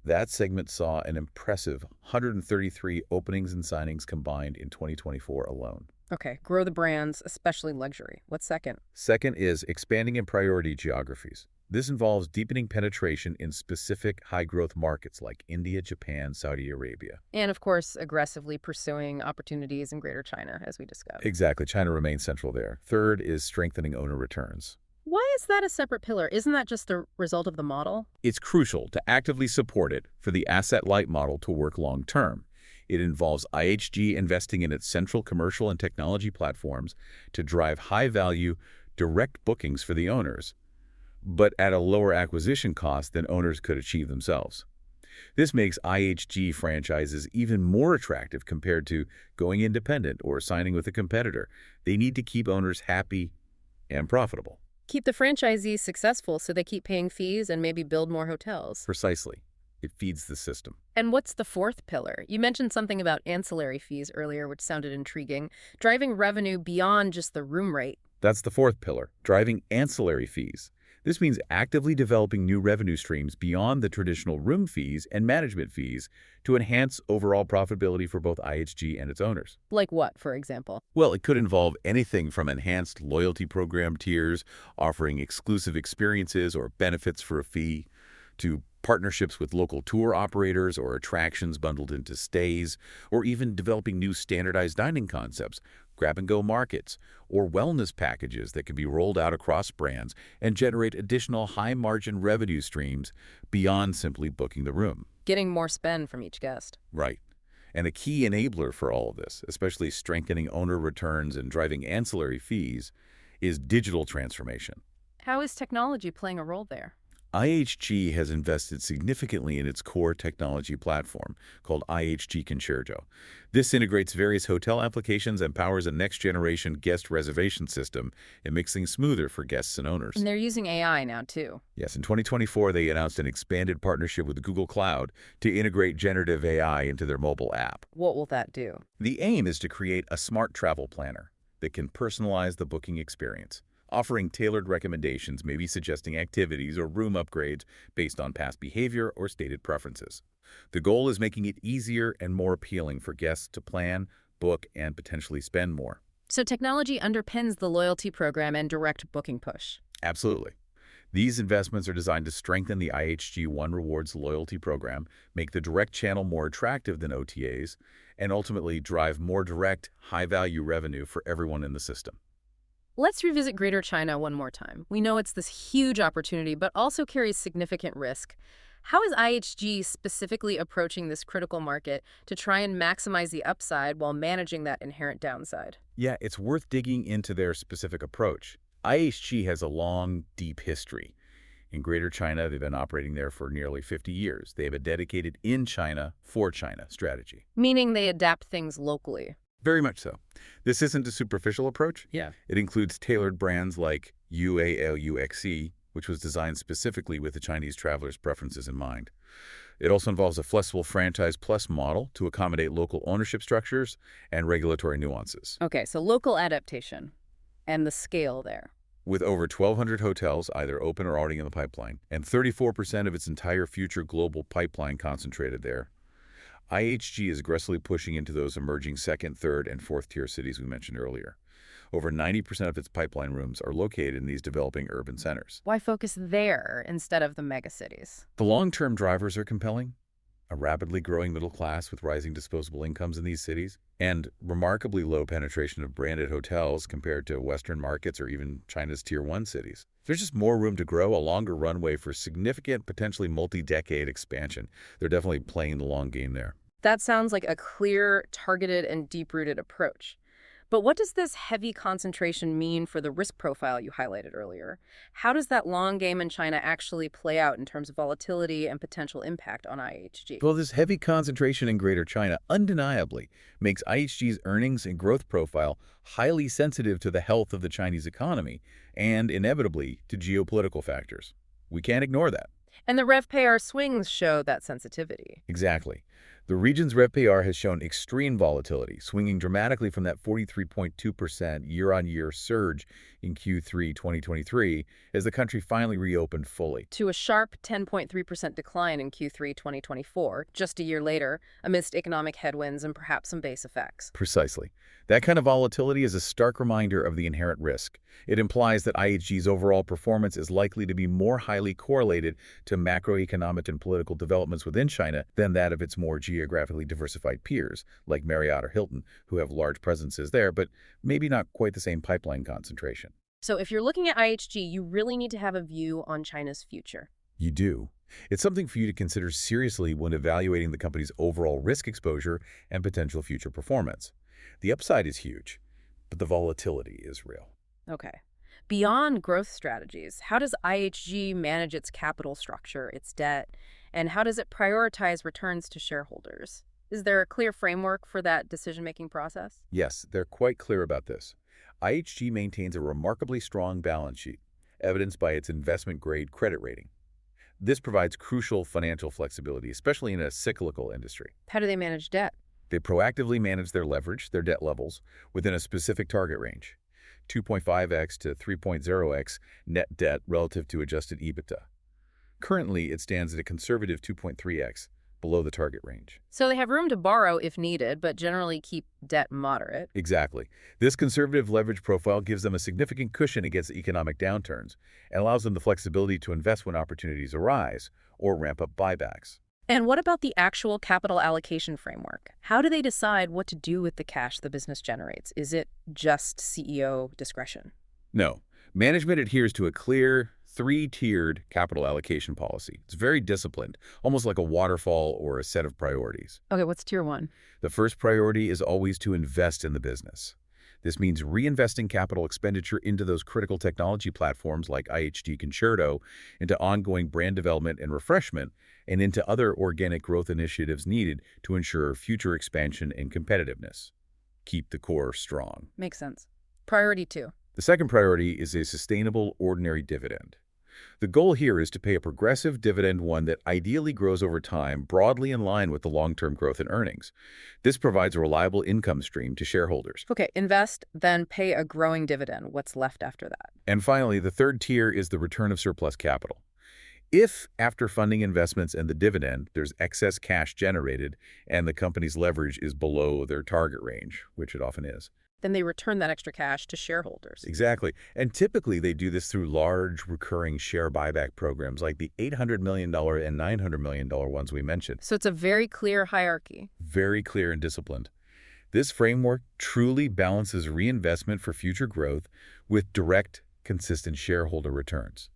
That segment saw an impressive 133 openings and signings combined in 2024 alone. Okay, grow the brands, especially luxury. What's second? Second is expanding in priority geographies. This involves deepening penetration in specific high-growth markets like India, Japan, Saudi Arabia. And of course, aggressively pursuing opportunities in Greater China, as we discussed. Exactly. China remains central there. Third is strengthening owner returns. Why is that a separate pillar? Isn't that just the result of the model? It's crucial to actively support it for the asset-light model to work long-term. It involves IHG investing in its central commercial and technology platforms to drive high-value, direct bookings for the owners, but at a lower acquisition cost than owners could achieve themselves. This makes IHG franchises even more attractive compared to going independent or signing with a competitor. They need to keep owners happy and profitable. Keep the franchisees successful so they keep paying fees and maybe build more hotels. Precisely. It feeds the system. And what's the fourth pillar? You mentioned something about ancillary fees earlier, which sounded intriguing. Driving revenue beyond just the room rate. That's the fourth pillar, driving ancillary fees. This means actively developing new revenue streams beyond the traditional room fees and management fees to enhance overall profitability for both IHG and its owners. Like what, for example? Well, it could involve anything from enhanced loyalty program tiers, offering exclusive experiences or benefits for a fee, to partnerships with local tour operators or attractions bundled into stays, or even developing new standardized dining concepts, grab-and-go markets, or wellness packages that can be rolled out across brands and generate additional high-margin revenue streams beyond simply booking the room. Getting more spend from each guest. Right. And a key enabler for all of this, especially strengthening owner returns and driving ancillary fees, is digital transformation. How is technology playing a role there? IHG has invested significantly in its core technology platform called IHG Concerto. This integrates various hotel applications and powers a next-generation guest reservation system and makes things smoother for guests and owners. And they're using AI now, too. Yes, in 2024, they announced an expanded partnership with Google Cloud to integrate generative AI into their mobile app. What will that do? The aim is to create a smart travel planner that can personalize the booking experience, offering tailored recommendations, maybe suggesting activities or room upgrades based on past behavior or stated preferences. The goal is making it easier and more appealing for guests to plan, book, and potentially spend more. So technology underpins the loyalty program and direct booking push. Absolutely. These investments are designed to strengthen the IHG One Rewards loyalty program, make the direct channel more attractive than OTAs, and ultimately drive more direct, high-value revenue for everyone in the system. Let's revisit Greater China one more time. We know it's this huge opportunity, but also carries significant risk. How is IHG specifically approaching this critical market to try and maximize the upside while managing that inherent downside? Yeah, it's worth digging into their specific approach. IHG has a long, deep history. In Greater China, they've been operating there for nearly 50 years. They have a dedicated in China, for China strategy. Meaning they adapt things locally. Very much so. This isn't a superficial approach. Yeah. It includes tailored brands like UALUXE, which was designed specifically with the Chinese travelers' preferences in mind. It also involves a flexible franchise plus model to accommodate local ownership structures and regulatory nuances. Okay, so local adaptation and the scale there. With over 1,200 hotels either open or already in the pipeline, and 34% of its entire future global pipeline concentrated there, IHG is aggressively pushing into those emerging second, third, and fourth-tier cities we mentioned earlier. Over 90% of its pipeline rooms are located in these developing urban centers. Why focus there instead of the megacities? The long-term drivers are compelling. A rapidly growing middle class with rising disposable incomes in these cities, and remarkably low penetration of branded hotels compared to Western markets or even China's Tier 1 cities. There's just more room to grow, a longer runway for significant, potentially multi-decade expansion. They're definitely playing the long game there. That sounds like a clear, targeted, and deep-rooted approach. But what does this heavy concentration mean for the risk profile you highlighted earlier? How does that long game in China actually play out in terms of volatility and potential impact on IHG? Well, this heavy concentration in Greater China undeniably makes IHG's earnings and growth profile highly sensitive to the health of the Chinese economy and, inevitably, to geopolitical factors. We can't ignore that. And the RevPAR swings show that sensitivity. Exactly. The region's RevPAR has shown extreme volatility, swinging dramatically from that 43.2% year-on-year surge in Q3 2023 as the country finally reopened fully, To a sharp 10.3% decline in Q3 2024, just a year later, amidst economic headwinds and perhaps some base effects. Precisely. That kind of volatility is a stark reminder of the inherent risk. It implies that IHG's overall performance is likely to be more highly correlated to macroeconomic and political developments within China than that of its more geographically diversified peers, like Marriott or Hilton, who have large presences there, but maybe not quite the same pipeline concentration. So if you're looking at IHG, you really need to have a view on China's future. You do. It's something for you to consider seriously when evaluating the company's overall risk exposure and potential future performance. The upside is huge, but the volatility is real. Okay. Beyond growth strategies, how does IHG manage its capital structure, its debt, and how does it prioritize returns to shareholders? Is there a clear framework for that decision-making process? Yes, they're quite clear about this. IHG maintains a remarkably strong balance sheet, evidenced by its investment-grade credit rating. This provides crucial financial flexibility, especially in a cyclical industry. How do they manage debt? They proactively manage their leverage, their debt levels, within a specific target range, 2.5x to 3.0x net debt relative to adjusted EBITDA. Currently, it stands at a conservative 2.3x, below the target range. So they have room to borrow if needed, but generally keep debt moderate. Exactly. This conservative leverage profile gives them a significant cushion against economic downturns and allows them the flexibility to invest when opportunities arise or ramp up buybacks. And what about the actual capital allocation framework? How do they decide what to do with the cash the business generates? Is it just CEO discretion? No. Management adheres to a clear, three-tiered capital allocation policy. It's very disciplined, almost like a waterfall or a set of priorities. Okay, what's tier one? The first priority is always to invest in the business. This means reinvesting capital expenditure into those critical technology platforms like IHG Concerto, into ongoing brand development and refreshment, and into other organic growth initiatives needed to ensure future expansion and competitiveness. Keep the core strong. Makes sense. Priority two. The second priority is a sustainable ordinary dividend. The goal here is to pay a progressive dividend, one that ideally grows over time, broadly in line with the long-term growth in earnings. This provides a reliable income stream to shareholders. Okay, invest, then pay a growing dividend. What's left after that? And finally, the third tier is the return of surplus capital. If, after funding investments and the dividend, there's excess cash generated and the company's leverage is below their target range, which it often is. Then they return that extra cash to shareholders. Exactly. And typically they do this through large recurring share buyback programs like the $800 million and $900 million ones we mentioned. So it's a very clear hierarchy. Very clear and disciplined. This framework truly balances reinvestment for future growth with direct, consistent shareholder returns.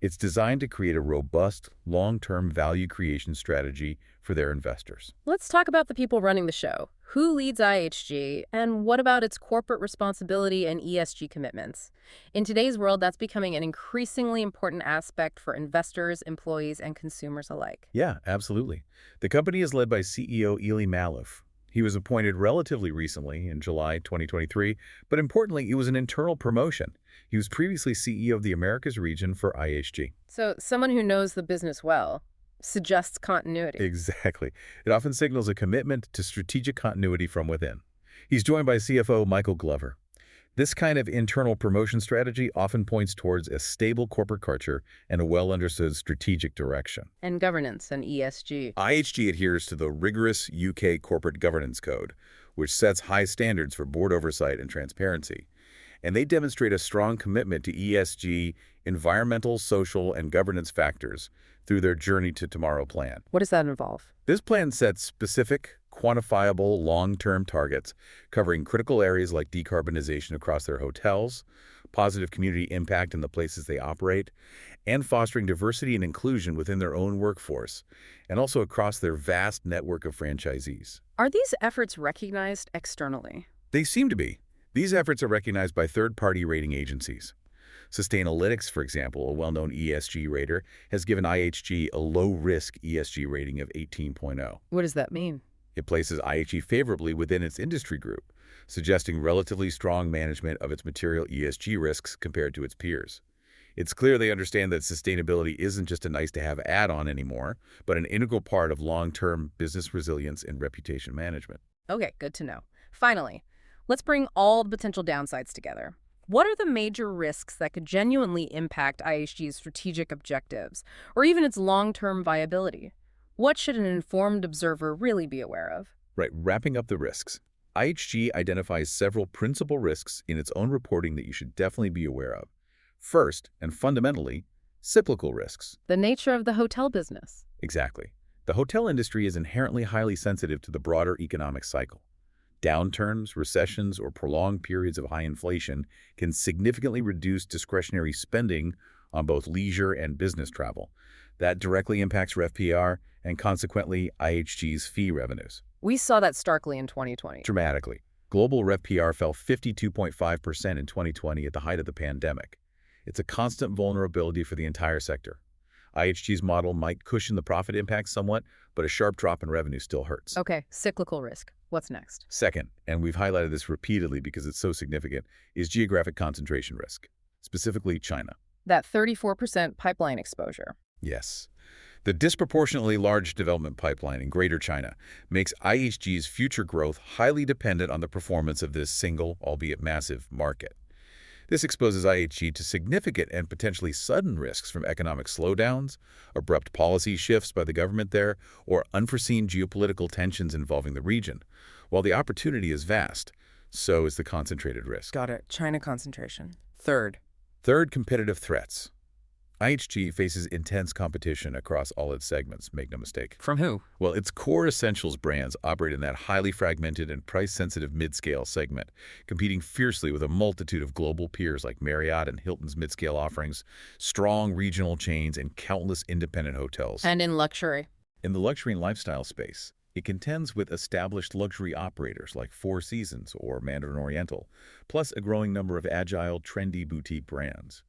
It's designed to create a robust, long-term value creation strategy for their investors. Let's talk about the people running the show. Who leads IHG, and what about its corporate responsibility and ESG commitments? In today's world, that's becoming an increasingly important aspect for investors, employees, and consumers alike. Yeah, absolutely. The company is led by CEO Eli Malouf. He was appointed relatively recently in July 2023, but importantly, it was an internal promotion. He was previously CEO of the Americas region for IHG. So someone who knows the business well suggests continuity. Exactly. It often signals a commitment to strategic continuity from within. He's joined by CFO Michael Glover. This kind of internal promotion strategy often points towards a stable corporate culture and a well-understood strategic direction. And governance and ESG. IHG adheres to the rigorous UK Corporate Governance Code, which sets high standards for board oversight and transparency. And they demonstrate a strong commitment to ESG, environmental, social, and governance factors through their Journey to Tomorrow plan. What does that involve? This plan sets specific, quantifiable, long-term targets covering critical areas like decarbonization across their hotels, positive community impact in the places they operate, and fostering diversity and inclusion within their own workforce, and also across their vast network of franchisees. Are these efforts recognized externally? They seem to be. These efforts are recognized by third-party rating agencies. Sustainalytics, for example, a well-known ESG rater, has given IHG a low-risk ESG rating of 18.0. What does that mean? It places IHG favorably within its industry group, suggesting relatively strong management of its material ESG risks compared to its peers. It's clear they understand that sustainability isn't just a nice-to-have add-on anymore, but an integral part of long-term business resilience and reputation management. Okay, good to know. Finally, let's bring all the potential downsides together. What are the major risks that could genuinely impact IHG's strategic objectives, or even its long-term viability? What should an informed observer really be aware of? Right, wrapping up the risks. IHG identifies several principal risks in its own reporting that you should definitely be aware of. First, and fundamentally, cyclical risks. The nature of the hotel business. Exactly. The hotel industry is inherently highly sensitive to the broader economic cycle. Downturns, recessions, or prolonged periods of high inflation can significantly reduce discretionary spending on both leisure and business travel. That directly impacts RevPAR and consequently IHG's fee revenues. We saw that starkly in 2020. Dramatically. Global RevPAR fell 52.5% in 2020 at the height of the pandemic. It's a constant vulnerability for the entire sector. IHG's model might cushion the profit impact somewhat, but a sharp drop in revenue still hurts. Okay, cyclical risk. What's next? Second, and we've highlighted this repeatedly because it's so significant, is geographic concentration risk, specifically China. That 34% pipeline exposure. Yes. The disproportionately large development pipeline in Greater China makes IHG's future growth highly dependent on the performance of this single, albeit massive, market. This exposes IHG to significant and potentially sudden risks from economic slowdowns, abrupt policy shifts by the government there, or unforeseen geopolitical tensions involving the region. While the opportunity is vast, so is the concentrated risk. Got it. China concentration. Third, competitive threats. IHG faces intense competition across all its segments, make no mistake. from who? Well, its core essentials brands operate in that highly fragmented and price-sensitive mid-scale segment, competing fiercely with a multitude of global peers like Marriott and Hilton's mid-scale offerings, strong regional chains, and countless independent hotels. And in luxury. In the luxury and lifestyle space, it contends with established luxury operators like Four Seasons or Mandarin Oriental, plus a growing number of agile, trendy boutique brands.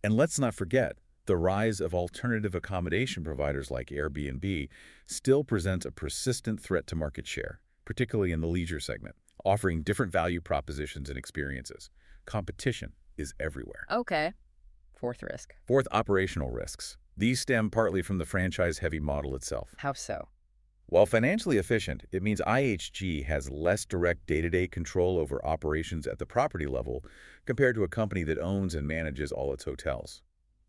And let's not forget, the rise of alternative accommodation providers like Airbnb still presents a persistent threat to market share, particularly in the leisure segment, offering different value propositions and experiences. Competition is everywhere. Okay. Fourth risk. Fourth, operational risks. These stem partly from the franchise-heavy model itself. How so? While financially efficient, it means IHG has less direct day-to-day control over operations at the property level compared to a company that owns and manages all its hotels.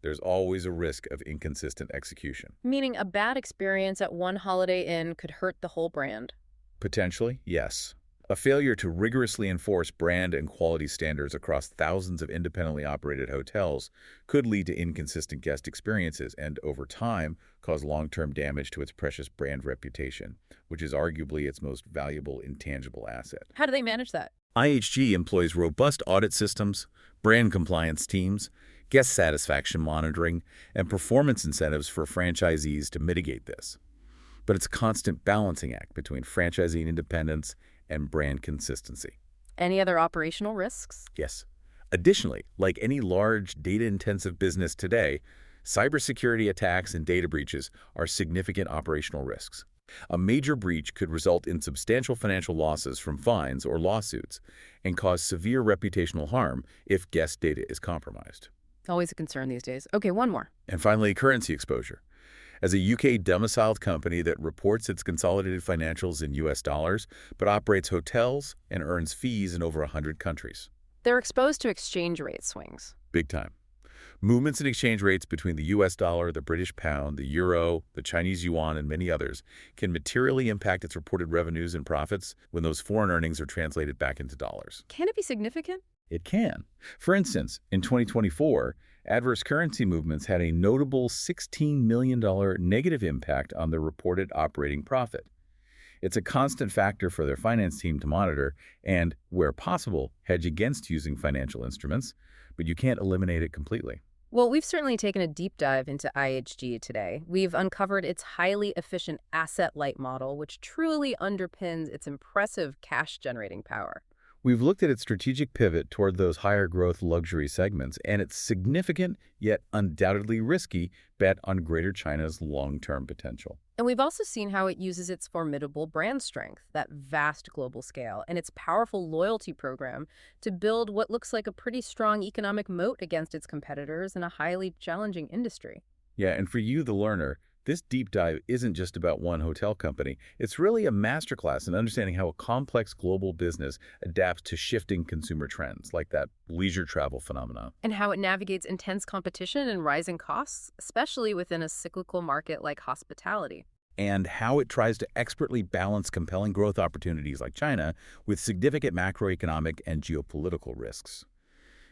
There's always a risk of inconsistent execution. Meaning a bad experience at one Holiday Inn could hurt the whole brand. Potentially, yes. A failure to rigorously enforce brand and quality standards across thousands of independently operated hotels could lead to inconsistent guest experiences and, over time, cause long-term damage to its precious brand reputation, which is arguably its most valuable intangible asset. How do they manage that? IHG employs robust audit systems, brand compliance teams, guest satisfaction monitoring, and performance incentives for franchisees to mitigate this. But it's a constant balancing act between franchisee independence and brand consistency. Any other operational risks? Yes. Additionally, like any large data-intensive business today, cybersecurity attacks and data breaches are significant operational risks. A major breach could result in substantial financial losses from fines or lawsuits and cause severe reputational harm if guest data is compromised. Always a concern these days. Okay, one more. And finally, currency exposure. As a UK-domiciled company that reports its consolidated financials in US dollars, but operates hotels and earns fees in over 100 countries. They're exposed to exchange rate swings. Big time. Movements in exchange rates between the US dollar, the British pound, the euro, the Chinese yuan, and many others can materially impact its reported revenues and profits when those foreign earnings are translated back into dollars. Can it be significant? It can. For instance, in 2024, adverse currency movements had a notable $16 million negative impact on the reported operating profit. It's a constant factor for their finance team to monitor and, where possible, hedge against using financial instruments, but you can't eliminate it completely. Well, we've certainly taken a deep dive into IHG today. We've uncovered its highly efficient asset-light model, which truly underpins its impressive cash-generating power. We've looked at its strategic pivot toward those higher growth luxury segments and its significant, yet undoubtedly risky, bet on Greater China's long-term potential. And we've also seen how it uses its formidable brand strength, that vast global scale, and its powerful loyalty program to build what looks like a pretty strong economic moat against its competitors in a highly challenging industry. Yeah, and for you, the learner, this deep dive isn't just about one hotel company. It's really a masterclass in understanding how a complex global business adapts to shifting consumer trends, like that leisure travel phenomenon. And how it navigates intense competition and rising costs, especially within a cyclical market like hospitality. And how it tries to expertly balance compelling growth opportunities like China with significant macroeconomic and geopolitical risks.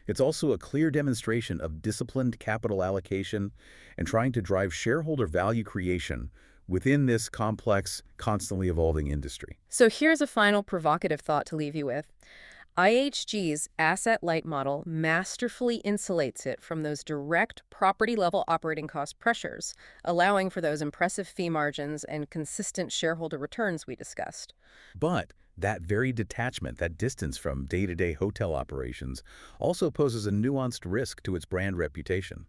It's also a clear demonstration of disciplined capital allocation and trying to drive shareholder value creation within this complex, constantly evolving industry. So here's a final provocative thought to leave you with. IHG's asset-light model masterfully insulates it from those direct property-level operating cost pressures, allowing for those impressive fee margins and consistent shareholder returns we discussed. But that very detachment, that distance from day-to-day hotel operations, also poses a nuanced risk to its brand reputation.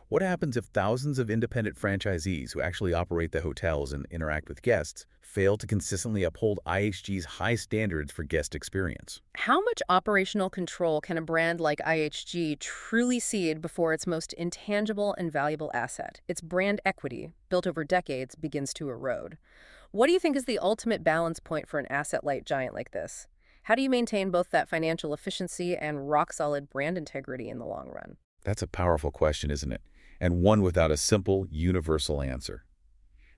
What happens if thousands of independent franchisees who actually operate the hotels and interact with guests fail to consistently uphold IHG's high standards for guest experience? How much operational control can a brand like IHG truly cede before its most intangible and valuable asset, its brand equity, built over decades, begins to erode? What do you think is the ultimate balance point for an asset-light giant like this? How do you maintain both that financial efficiency and rock-solid brand integrity in the long run? That's a powerful question, isn't it? And one without a simple, universal answer.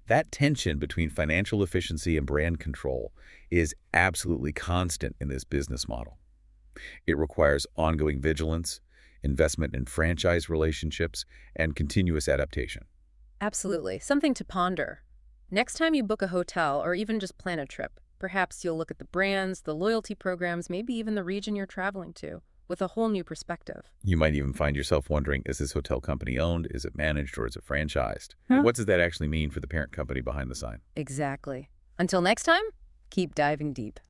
That tension between financial efficiency and brand control is absolutely constant in this business model. It requires ongoing vigilance, investment in franchise relationships, and continuous adaptation. Absolutely. Something to ponder. Next time you book a hotel or even just plan a trip, perhaps you'll look at the brands, the loyalty programs, maybe even the region you're traveling to, with a whole new perspective. You might even find yourself wondering, is this hotel company owned, is it managed, or is it franchised? Huh? What does that actually mean for the parent company behind the sign? Exactly. Until next time, keep diving deep.